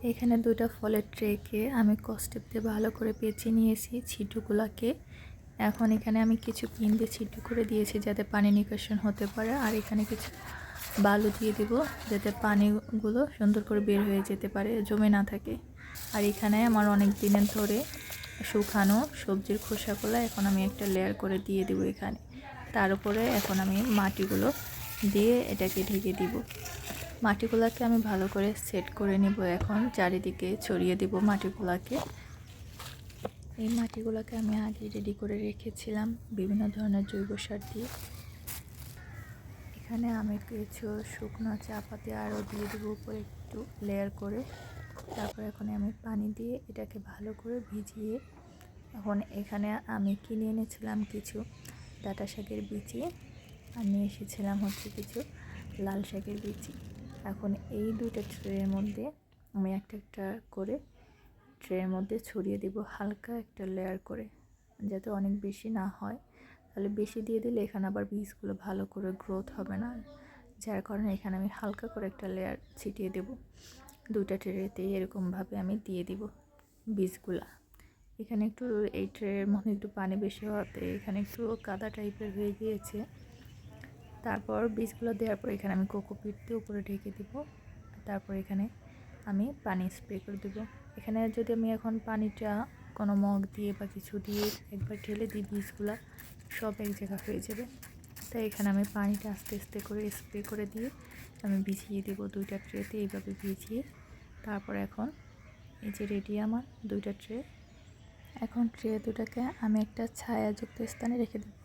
এখানে দুইটা ফলের ট্রেকে আমি কস্টেপ দিয়ে ভালো করে পেঁচিয়ে নিয়েছি ছিটুগুলাকে। এখন এখানে আমি কিছু পিন দিয়ে ছিটু করে দিয়েছি যাতে পানি নিকাশন হতে পারে, আর এখানে কিছু বালু দিয়ে দিব যাতে পানিগুলো সুন্দর করে বের হয়ে যেতে পারে, জমে না থাকে। আর এখানে আমার অনেক দিনের ধরে শুকানো সবজির খোসাগুলো এখন আমি একটা লেয়ার করে দিয়ে দিব এখানে। তার উপরে এখন আমি মাটিগুলো দিয়ে এটাকে ঢেকে দিব। মাটিগুলোকে আমি ভালো করে সেট করে নিব, এখন চারিদিকে ছড়িয়ে দিব মাটিগুলোকে। এই মাটিগুলোকে আমি আগে রেডি করে রেখেছিলাম বিভিন্ন ধরনের জৈব সার দিয়ে। এখানে আমি কিছু শুকনো চা পাতা আরও দিয়ে দেবো উপরে একটু লেয়ার করে। তারপর এখন আমি পানি দিয়ে এটাকে ভালো করে ভিজিয়ে, এখন এখানে আমি কিনে এনেছিলাম কিছু ডাঁটা শাকের বিচি আর নিয়ে এসেছিলাম হচ্ছে কিছু লাল শাকের বিচি। এখন এই দুইটা ট্রের মধ্যে আমি একটা একটা করে ট্রের মধ্যে ছড়িয়ে দিব হালকা একটা লেয়ার করে, যাতে অনেক বেশি না হয়, তাহলে বেশি দিয়ে দিলে এখানে আবার বীজগুলো ভালো করে গ্রোথ হবে না। যার কারণে এখানে আমি হালকা করে একটা লেয়ার ছিটিয়ে দেব। দুইটা ট্রেতেই এরকমভাবে আমি দিয়ে দিব বীজগুলা। এখানে একটু এই ট্রের মধ্যে একটু পানি বেশি হওয়াতে এখানে একটু কাদা টাইপের হয়ে গিয়েছে। তারপর বীজগুলো দেওয়ার পর এখানে আমি কোকোপিট দিয়ে উপরে ঢেকে দিব। তারপর এখানে আমি পানি স্প্রে করে দেবো। এখানে যদি আমি এখন পানিটা কোনো মগ দিয়ে বা কিছু দিয়ে একবার ঢেলে দিই, বীজগুলো সব এক জায়গা হয়ে যাবে। তাই এখানে আমি পানিটা আস্তে আস্তে করে স্প্রে করে দিয়ে আমি ভিজিয়ে দেবো দুইটা ট্রেতে, এইভাবে ভিজিয়ে। তারপর এখন এই যে রেডি আমার দুইটা ট্রে। এখন ট্রে দুটাকে আমি একটা ছায়াযুক্ত স্থানে রেখে দেবো।